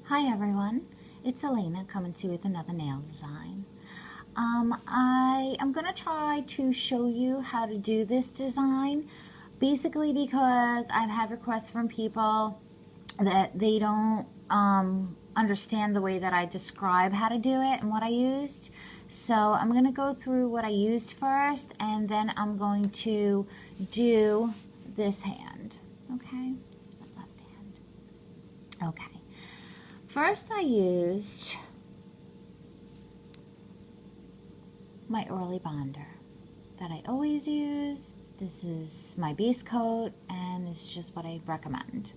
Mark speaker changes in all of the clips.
Speaker 1: Hi everyone, it's Elena coming to you with another nail design. I am going to try to show you how to do this design, basically because I've had requests from people that they don't understand the way that I describe how to do it and what I used. So I'm going to go through what I used first, and then I'm going to do this hand. Okay, this is my left hand. Okay. First I used my Orly Bonder that I always use. This is my base coat and this is just what I recommend.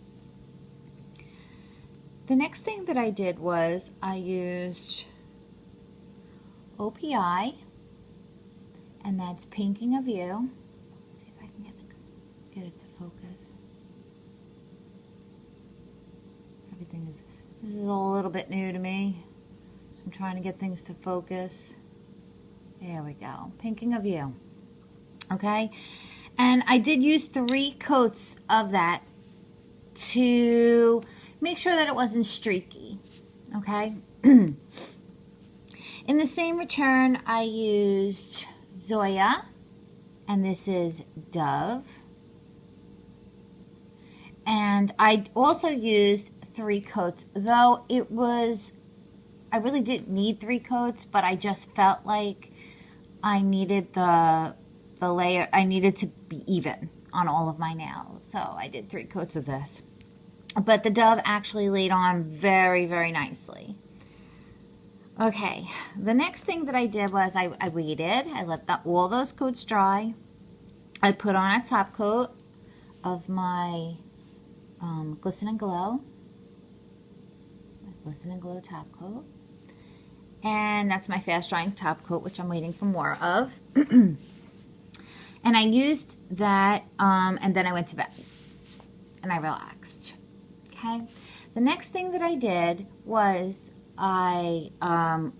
Speaker 1: The next thing that I did was I used OPI, and that's Painting of You. See if I can get it to focus. This is all a little bit new to me, so I'm trying to get things to focus. There we go. Painting of You. Okay, and I did use 3 coats of that to make sure that it wasn't streaky. Okay. In the same return, I used Zoya, and this is Dove. And I also used 3 coats, though I really didn't need 3 coats, but I just felt like I needed the layer, I needed to be even on all of my nails. So I did 3 coats of this. But the Dove actually laid on very, very nicely. Okay, the next thing that I did was I waited. I let all those coats dry. I put on a top coat of my Glisten and Glow. Glisten and Glow top coat. And that's my fast drying top coat, which I'm waiting for more of. And I used that, and then I went to bed. And I relaxed. Okay. The next thing that I did was I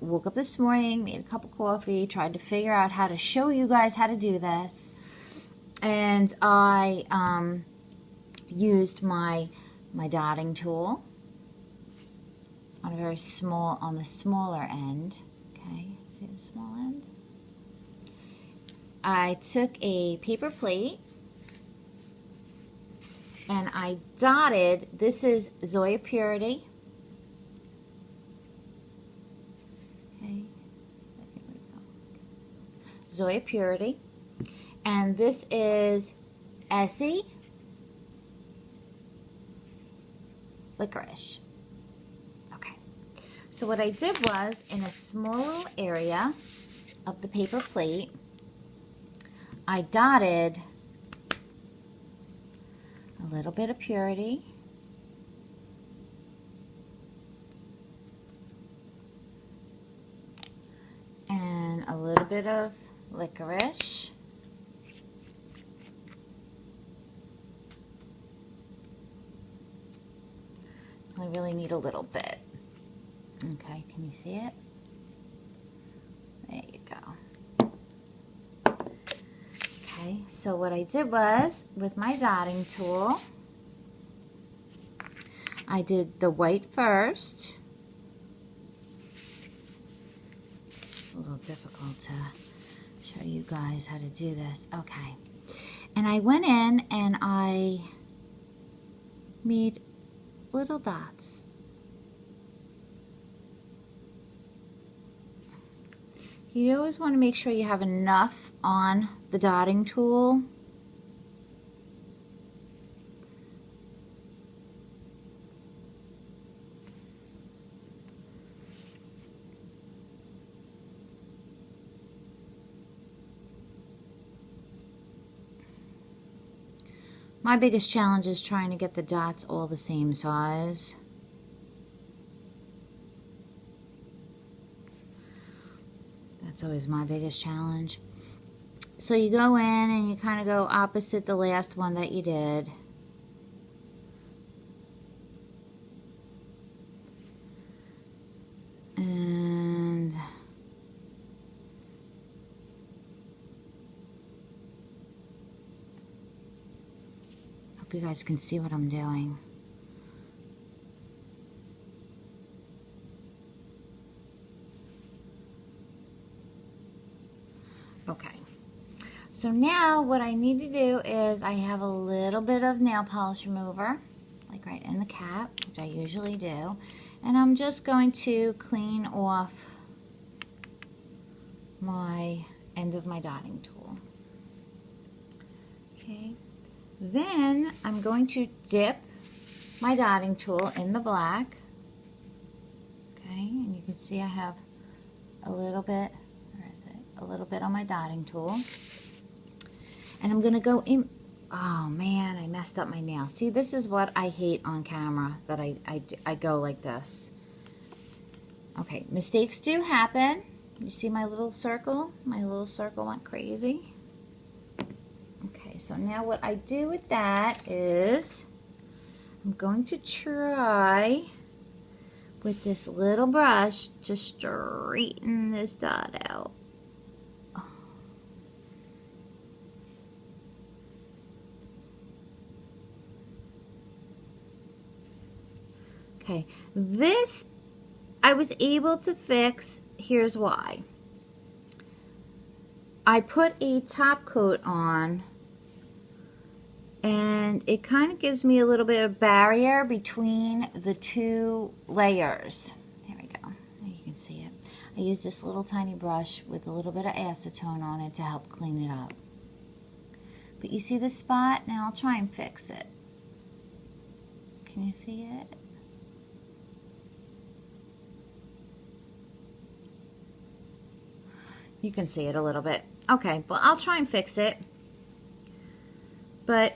Speaker 1: woke up this morning, made a cup of coffee, tried to figure out how to show you guys how to do this. And I used my dotting tool on the smaller end. Okay, see the small end? I took a paper plate and I dotted, this is Zoya Purity. Okay, here we go. Zoya Purity. And this is Essie Licorice. Okay, so what I did was, in a small little area of the paper plate, I dotted a little bit of Purity, and a little bit of Licorice, I really need a little bit. Okay, can you see it? There you go. Okay, so what I did was, with my dotting tool, I did the white first. A little difficult to show you guys how to do this. Okay, and I went in and I made little dots. You always want to make sure you have enough on the dotting tool. My biggest challenge is trying to get the dots all the same size. That's always my biggest challenge. So you go in and you kind of go opposite the last one that you did. And hope you guys can see what I'm doing. Okay. So now what I need to do is I have a little bit of nail polish remover, like right in the cap, which I usually do. And I'm just going to clean off my end of my dotting tool. Okay. Then I'm going to dip my dotting tool in the black. Okay, and you can see I have a little bit, where is it? A little bit on my dotting tool. And I'm gonna go in, oh man, I messed up my nail. See, this is what I hate on camera, that I go like this. Okay, mistakes do happen. You see my little circle? My little circle went crazy. Okay, so now what I do with that is I'm going to try with this little brush to straighten this dot out. Okay, this I was able to fix. Here's why. I put a top coat on, and it kind of gives me a little bit of barrier between the two layers. There we go. There you can see it. I use this little tiny brush with a little bit of acetone on it to help clean it up. But you see this spot? Now I'll try and fix it. Can you see it? You can see it a little bit. Okay, well, I'll try and fix it. But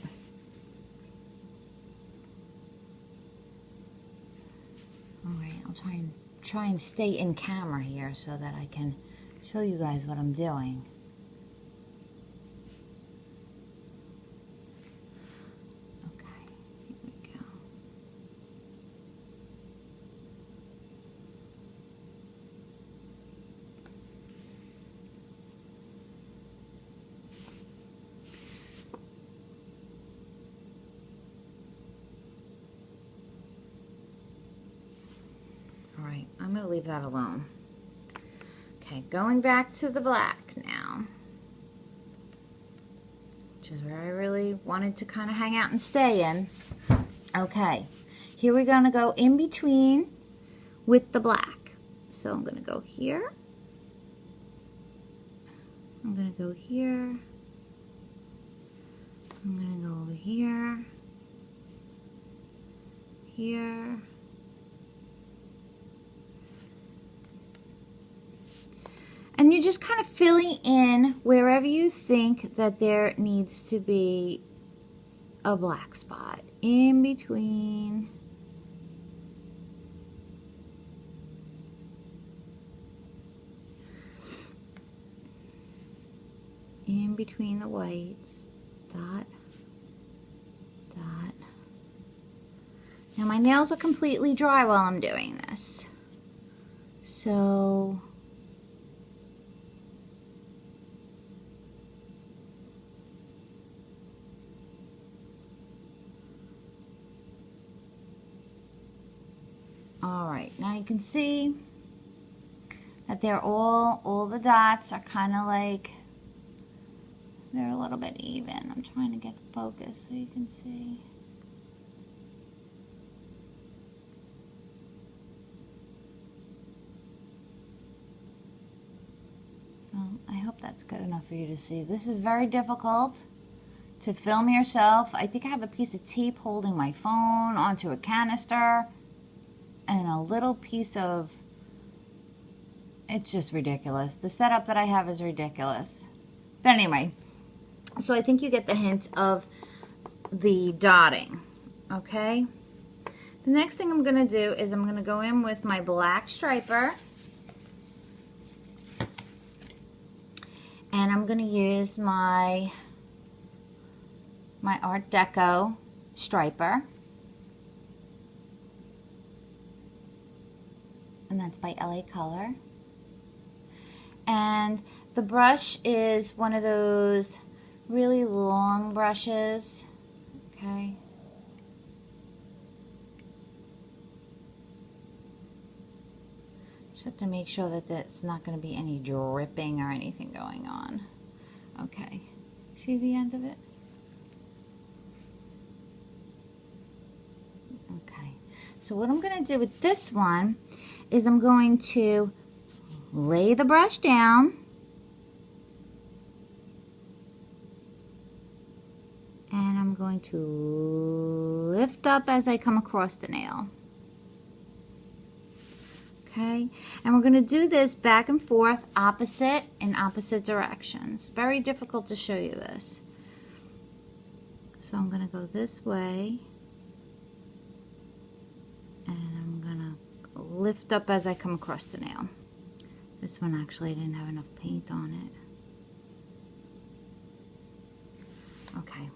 Speaker 1: all right, I'll try and stay in camera here so that I can show you guys what I'm doing. Okay, here we go. All right, I'm going to leave that alone. Okay, going back to the black now, which is where I really wanted to kind of hang out and stay in. Okay, here we're going to go in between with the black. So I'm going to go here. I'm going to go here. I'm going to go over here. Here. And you're just kind of filling in wherever you think that there needs to be a black spot in between. In between the whites. Dot. Dot. Now my nails are completely dry while I'm doing this. So alright, now you can see that they're all the dots are kind of like, they're a little bit even. I'm trying to get the focus so you can see. I hope that's good enough for you to see. This is very difficult to film yourself. I think I have a piece of tape holding my phone onto a canister and a little piece of, it's just ridiculous. The setup that I have is ridiculous. But anyway, so I think you get the hint of the dotting, okay? The next thing I'm gonna do is I'm gonna go in with my black striper, and I'm gonna use my Art Deco striper, and that's by LA Color. And the brush is one of those really long brushes, okay? Just have to make sure that there's not going to be any dripping or anything going on. Okay, see the end of it? Okay, so what I'm going to do with this one is I'm going to lay the brush down and I'm going to lift up as I come across the nail. Okay, and we're going to do this back and forth, opposite in opposite directions. Very difficult to show you this. So I'm going to go this way, and I'm going to lift up as I come across the nail. This one actually I didn't have enough paint on it. Okay.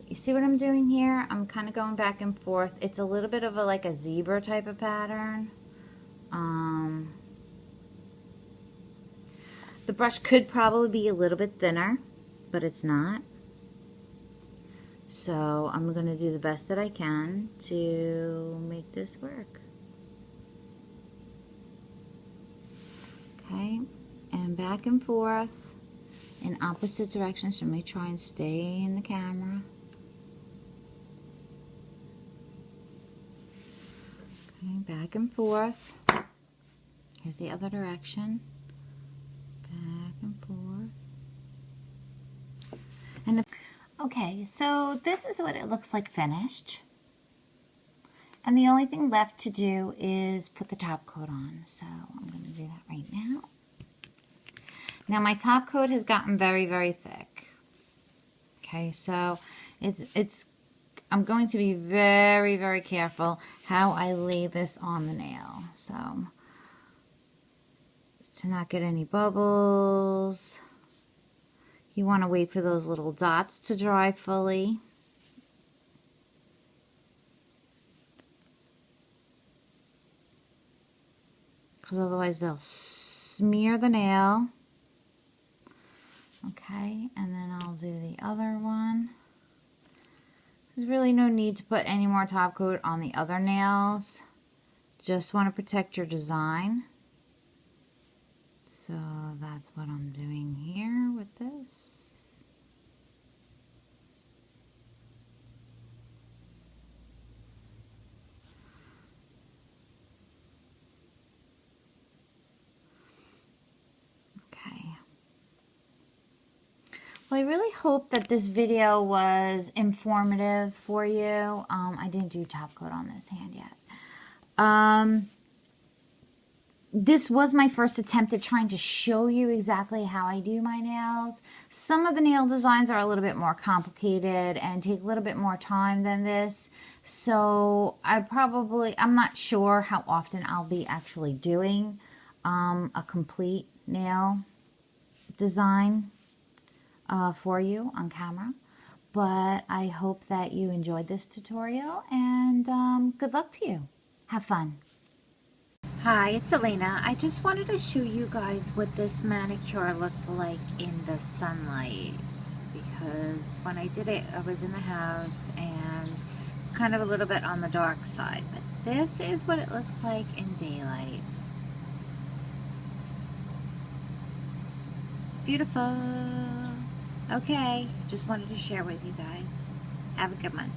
Speaker 1: You see what I'm doing here? I'm kind of going back and forth. It's a little bit of a like a zebra type of pattern. The brush could probably be a little bit thinner, but it's not. So I'm going to do the best that I can to make this work. Okay, and back and forth in opposite directions. So let me try and stay in the camera. Back and forth. Here's the other direction. Back and forth. And okay, so this is what it looks like finished. And the only thing left to do is put the top coat on. So I'm going to do that right now. Now my top coat has gotten very, very thick. Okay, so I'm going to be very, very careful how I lay this on the nail. So, to not get any bubbles. You want to wait for those little dots to dry fully. Because otherwise they'll smear the nail. Okay, and then I'll do the other one. There's really no need to put any more top coat on the other nails. Just want to protect your design. So that's what I'm doing here with this. Well, I really hope that this video was informative for you. I didn't do top coat on this hand yet. This was my first attempt at trying to show you exactly how I do my nails. Some of the nail designs are a little bit more complicated and take a little bit more time than this. So I'm not sure how often I'll be actually doing a complete nail design for you on camera. But I hope that you enjoyed this tutorial, and good luck to you. Have fun. Hi, it's Elena. I just wanted to show you guys what this manicure looked like in the sunlight, because when I did it I was in the house and it's kind of a little bit on the dark side, but this is what it looks like in daylight. Beautiful. Okay, just wanted to share with you guys. Have a good one.